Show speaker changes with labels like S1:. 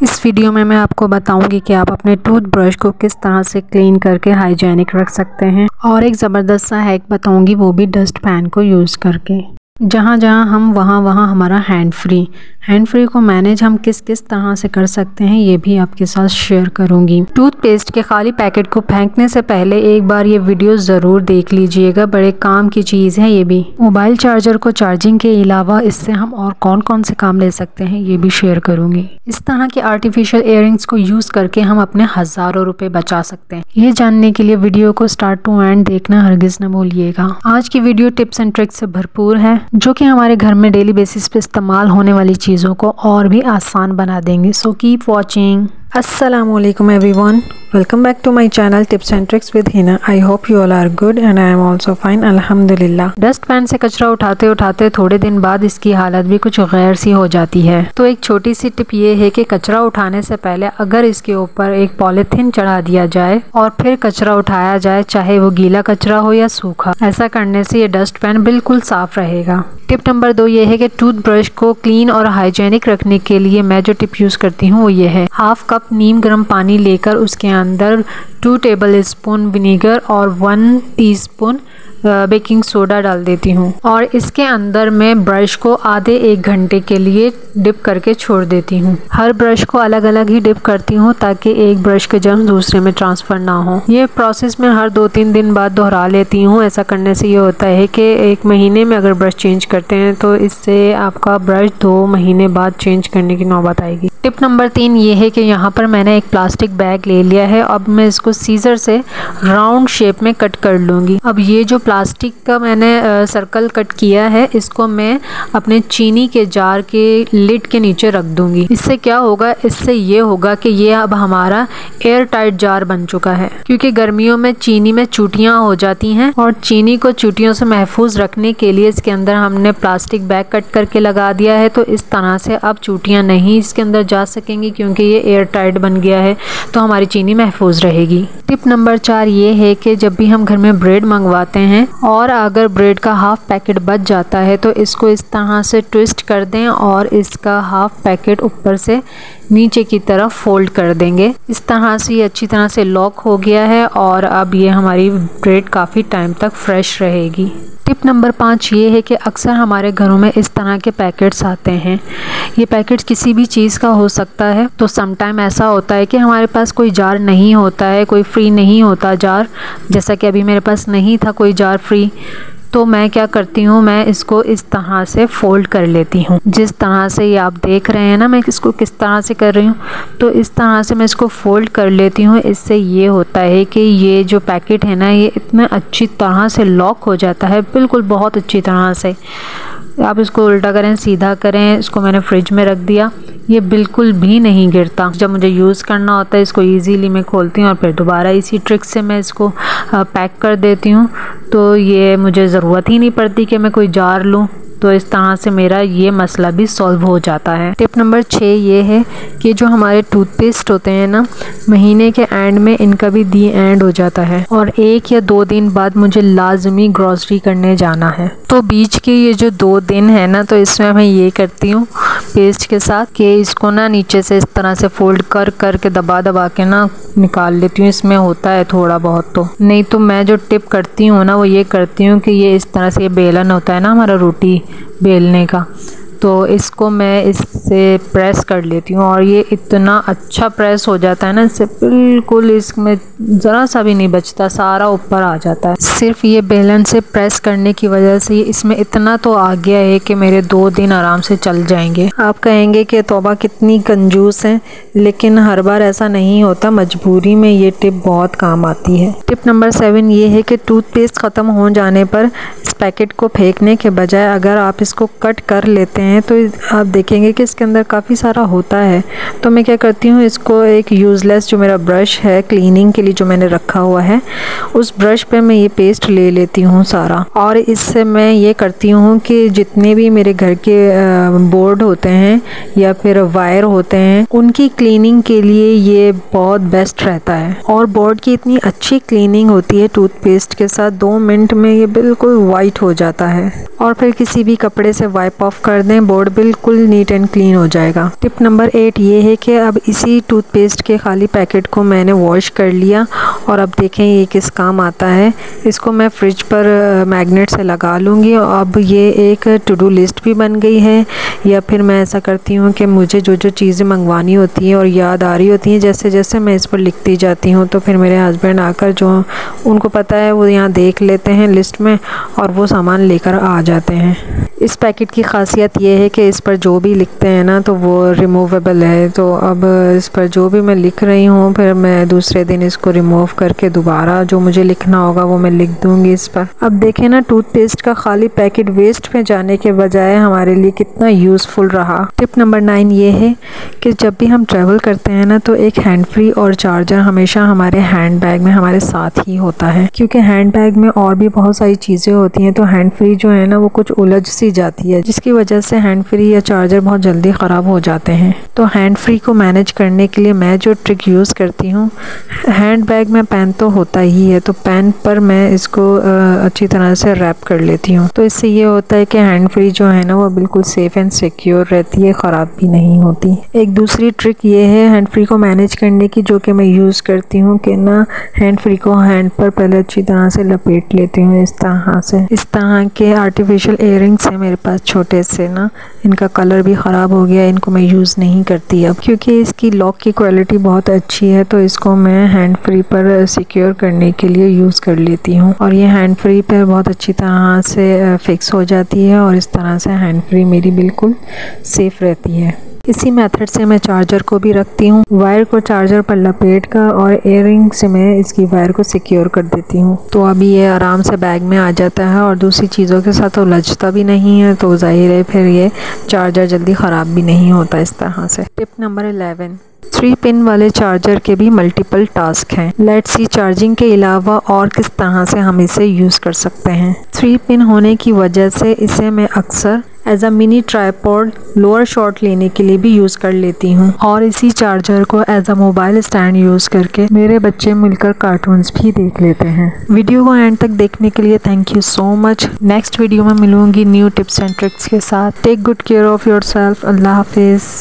S1: इस वीडियो में मैं आपको बताऊंगी कि आप अपने टूथब्रश को किस तरह से क्लीन करके हाइजेनिक रख सकते हैं और एक ज़बरदस्त सा हैक बताऊंगी, वो भी डस्ट पैन को यूज़ करके। जहाँ जहाँ हम वहाँ हमारा हैंड फ्री को मैनेज हम किस किस तरह से कर सकते हैं, ये भी आपके साथ शेयर करूंगी। टूथपेस्ट के खाली पैकेट को फेंकने से पहले एक बार ये वीडियो ज़रूर देख लीजिएगा, बड़े काम की चीज़ है ये भी। मोबाइल चार्जर को चार्जिंग के अलावा इससे हम और कौन कौन से काम ले सकते हैं ये भी शेयर करूंगी। इस तरह के आर्टिफिशियल इयररिंग्स को यूज़ करके हम अपने हज़ारों रुपए बचा सकते हैं। ये जानने के लिए वीडियो को स्टार्ट टू एंड देखना हरगिज़ न भूलिएगा। आज की वीडियो टिप्स एंड ट्रिक्स से भरपूर है जो कि हमारे घर में डेली बेसिस पे इस्तेमाल होने वाली चीज़ों को और भी आसान बना देंगे। So keep watching. Assalamualaikum everyone, welcome back to my channel Tips and Tricks with Hina. I hope you all are good and I am also fine, अल्हम्दुलिल्लाह। डस्ट पैन से कचरा उठाते उठाते थोड़े दिन बाद इसकी हालत भी कुछ गैर सी हो जाती है। तो एक छोटी सी टिप ये है कि कचरा उठाने से पहले अगर इसके ऊपर एक पॉलीथीन चढ़ा दिया जाए और फिर कचरा उठाया जाए, चाहे वो गीला कचरा हो या सूखा, ऐसा करने से ये डस्ट पैन बिल्कुल साफ रहेगा। टिप नंबर 2 ये है कि टूथब्रश को क्लीन और हाइजेनिक रखने के लिए मैं जो टिप यूज़ करती हूँ वो ये है, हाफ कप नीम गर्म पानी लेकर उसके अंदर 2 टेबल स्पून विनीगर और 1 टीस्पून बेकिंग सोडा डाल देती हूँ और इसके अंदर मैं ब्रश को आधे 1 घंटे के लिए डिप करके छोड़ देती हूँ। हर ब्रश को अलग अलग ही डिप करती हूँ ताकि एक ब्रश के जर्म दूसरे में ट्रांसफ़र ना हो। ये प्रोसेस मैं हर 2-3 दिन बाद दोहरा लेती हूँ। ऐसा करने से ये होता है कि 1 महीने में अगर ब्रश चेंज करते हैं तो इससे आपका ब्रश 2 महीने बाद चेंज करने की नौबत आएगी। टिप नंबर 3 ये है कि यहाँ पर मैंने एक प्लास्टिक बैग ले लिया है। अब मैं इसको सीजर से राउंड शेप में कट कर लूँगी। अब ये जो प्लास्टिक का मैंने सर्कल कट किया है, इसको मैं अपने चीनी के जार के लिड के नीचे रख दूँगी। इससे क्या होगा, इससे ये होगा कि ये अब हमारा एयर टाइट जार बन चुका है, क्योंकि गर्मियों में चीनी में चूटियाँ हो जाती हैं और चीनी को चूटियों से महफूज रखने के लिए इसके अंदर हमने प्लास्टिक बैग कट करके लगा दिया है। तो इस तरह से अब चूटियाँ नहीं इसके अंदर जा सकेंगी, क्योंकि ये एयर टाइट बन गया है, तो हमारी चीनी महफूज रहेगी। टिप नंबर 4 ये है कि जब भी हम घर में ब्रेड मंगवाते हैं और अगर ब्रेड का हाफ पैकेट बच जाता है तो इसको इस तरह से ट्विस्ट कर दें और इसका हाफ पैकेट ऊपर से नीचे की तरफ फोल्ड कर देंगे। इस तरह से ये अच्छी तरह से लॉक हो गया है और अब ये हमारी ब्रेड काफ़ी टाइम तक फ्रेश रहेगी। टिप नंबर 5 ये है कि अक्सर हमारे घरों में इस तरह के पैकेट्स आते हैं। ये पैकेट किसी भी चीज़ का हो सकता है। तो समटाइम ऐसा होता है कि हमारे पास कोई जार नहीं होता है, कोई फ्री नहीं होता जार, जैसा कि अभी मेरे पास नहीं था कोई जार फ्री। तो मैं क्या करती हूँ, मैं इसको इस तरह से फ़ोल्ड कर लेती हूँ। जिस तरह से ये आप देख रहे हैं ना मैं इसको किस तरह से कर रही हूँ, तो इस तरह से मैं इसको फ़ोल्ड कर लेती हूँ। इससे ये होता है कि ये जो पैकेट है ना, ये इतना अच्छी तरह से लॉक हो जाता है, बिल्कुल बहुत अच्छी तरह से। आप इसको उल्टा करें सीधा करें, इसको मैंने फ्रिज में रख दिया, ये बिल्कुल भी नहीं गिरता। जब मुझे यूज़ करना होता है इसको इजीली मैं खोलती हूँ और फिर दोबारा इसी ट्रिक से मैं इसको पैक कर देती हूँ। तो ये मुझे ज़रूरत ही नहीं पड़ती कि मैं कोई जार लूँ। तो इस तरह से मेरा ये मसला भी सॉल्व हो जाता है। टिप नंबर 6 ये है कि जो हमारे टूथपेस्ट होते हैं ना, महीने के एंड में इनका भी दी एंड हो जाता है और 1 या 2 दिन बाद मुझे लाजमी ग्रॉसरी करने जाना है। तो बीच के ये जो 2 दिन है ना, तो इसमें मैं ये करती हूँ पेस्ट के साथ कि इसको ना नीचे से इस तरह से फोल्ड कर के दबा के ना निकाल लेती हूँ। इसमें होता है थोड़ा बहुत, तो नहीं तो मैं जो टिप करती हूँ ना वो ये करती हूँ कि ये इस तरह से, ये बेलन होता है ना हमारा रोटी बेलने का, तो इसको मैं इससे प्रेस कर लेती हूँ और ये इतना अच्छा प्रेस हो जाता है ना, इससे बिल्कुल इसमें ज़रा सा भी नहीं बचता, सारा ऊपर आ जाता है। सिर्फ ये बेलन से प्रेस करने की वजह से इसमें इतना तो आ गया है कि मेरे 2 दिन आराम से चल जाएंगे। आप कहेंगे कि तौबा कितनी कंजूस है, लेकिन हर बार ऐसा नहीं होता, मजबूरी में ये टिप बहुत काम आती है। टिप नंबर 7 ये है कि टूथपेस्ट ख़त्म हो जाने पर इस पैकेट को फेंकने के बजाय अगर आप इसको कट कर लेते हैं तो आप देखेंगे कि इसके अंदर काफ़ी सारा होता है। तो मैं क्या करती हूँ, इसको एक यूज़लेस जो मेरा ब्रश है क्लीनिंग के लिए जो मैंने रखा हुआ है, उस ब्रश पे मैं ये पेस्ट ले लेती हूँ सारा, और इससे मैं ये करती हूँ कि जितने भी मेरे घर के बोर्ड होते हैं या फिर वायर होते हैं, उनकी क्लीनिंग के लिए ये बहुत बेस्ट रहता है। और बोर्ड की इतनी अच्छी क्लीनिंग होती है टूथपेस्ट के साथ, 2 मिनट में ये बिल्कुल वाइट हो जाता है। और फिर किसी भी कपड़े से वाइप ऑफ कर दें दें, बोर्ड बिल्कुल नीट एंड क्लीन हो जाएगा। टिप नंबर 8 ये है कि अब इसी टूथपेस्ट के खाली पैकेट को मैंने वॉश कर लिया और अब देखें ये किस काम आता है। इसको मैं फ्रिज पर मैग्नेट से लगा लूँगी। अब ये एक टू डू लिस्ट भी बन गई है। या फिर मैं ऐसा करती हूँ कि मुझे जो जो चीज़ें मंगवानी होती हैं और याद आ रही होती हैं, जैसे जैसे मैं इस पर लिखती जाती हूँ तो फिर मेरे हस्बैंड आकर, जो उनको पता है, वो यहाँ देख लेते हैं लिस्ट में और वो सामान लेकर आ जाते हैं। इस पैकेट की खासियत ये है कि इस पर जो भी लिखते हैं ना तो वो रिमूवेबल है। तो अब इस पर जो भी मैं लिख रही हूँ फिर मैं दूसरे दिन इसको रिमूव करके दोबारा जो मुझे लिखना होगा वो मैं लिख दूँगी इस पर। अब देखें ना, टूथपेस्ट का खाली पैकेट वेस्ट में जाने के बजाय हमारे लिए कितना यूज़फुल रहा। टिप नंबर 9 ये है कि जब भी हम ट्रैवल करते हैं ना तो एक हैंड फ्री और चार्जर हमेशा हमारे हैंड बैग में हमारे साथ ही होता है, क्योंकि हैंड बैग में और भी बहुत सारी चीज़ें होती हैं। तो हैंड फ्री जो है ना वो कुछ उलझ सी जाती है, जिसकी वजह से हैंड फ्री या चार्जर बहुत जल्दी ख़राब हो जाते हैं। तो हैंड फ्री को मैनेज करने के लिए मैं जो ट्रिक यूज़ करती हूँ, हैंड बैग में पेन तो होता ही है, तो पेन पर मैं इसको अच्छी तरह से रैप कर लेती हूँ। तो इससे ये होता है कि हैंड फ्री जो है ना वो बिल्कुल सेफ़ एंड सिक्योर रहती है, ख़राब भी नहीं होती। एक दूसरी ट्रिक ये है हैंड फ्री को मैनेज करने की, जो कि मैं यूज़ करती हूँ कि ना हैंड फ्री को हैंड पर पहले अच्छी तरह से लपेट लेती हूँ इस तरह से। इस तरह के आर्टिफिशियल इयररिंग्स है मेरे पास छोटे से ना, इनका कलर भी ख़राब हो गया, इनको मैं यूज़ नहीं करती अब, क्योंकि इसकी लॉक की क्वालिटी बहुत अच्छी है। तो इसको मैं हैंड फ्री पर सिक्योर करने के लिए यूज़ कर लेती हूँ और ये हैंड फ्री पर बहुत अच्छी तरह से फिक्स हो जाती है और इस तरह से हैंड फ्री मेरी बिल्कुल सेफ़ रहती है। इसी मेथड से मैं चार्जर को भी रखती हूँ। वायर को चार्जर पर लपेट कर और इयररिंग से मैं इसकी वायर को सिक्योर कर देती हूँ, तो अभी ये आराम से बैग में आ जाता है और दूसरी चीज़ों के साथ उलझता भी नहीं है। तो जाहिर है फिर ये चार्जर जल्दी ख़राब भी नहीं होता इस तरह से। टिप नंबर 11, 3 पिन वाले चार्जर के भी मल्टीपल टास्क हैं। लेट्स सी चार्जिंग के अलावा और किस तरह से हम इसे यूज़ कर सकते हैं। 3 पिन होने की वजह से इसे मैं अक्सर as a mini tripod lower shot लेने के लिए भी यूज़ कर लेती हूँ और इसी चार्जर को as a mobile stand use करके मेरे बच्चे मिलकर कार्टून्स भी देख लेते हैं। वीडियो को एंड तक देखने के लिए thank you so much. Next video में मिलूंगी न्यू टिप्स एंड ट्रिक्स के साथ। Take good care of yourself. अल्लाह हाफिज़।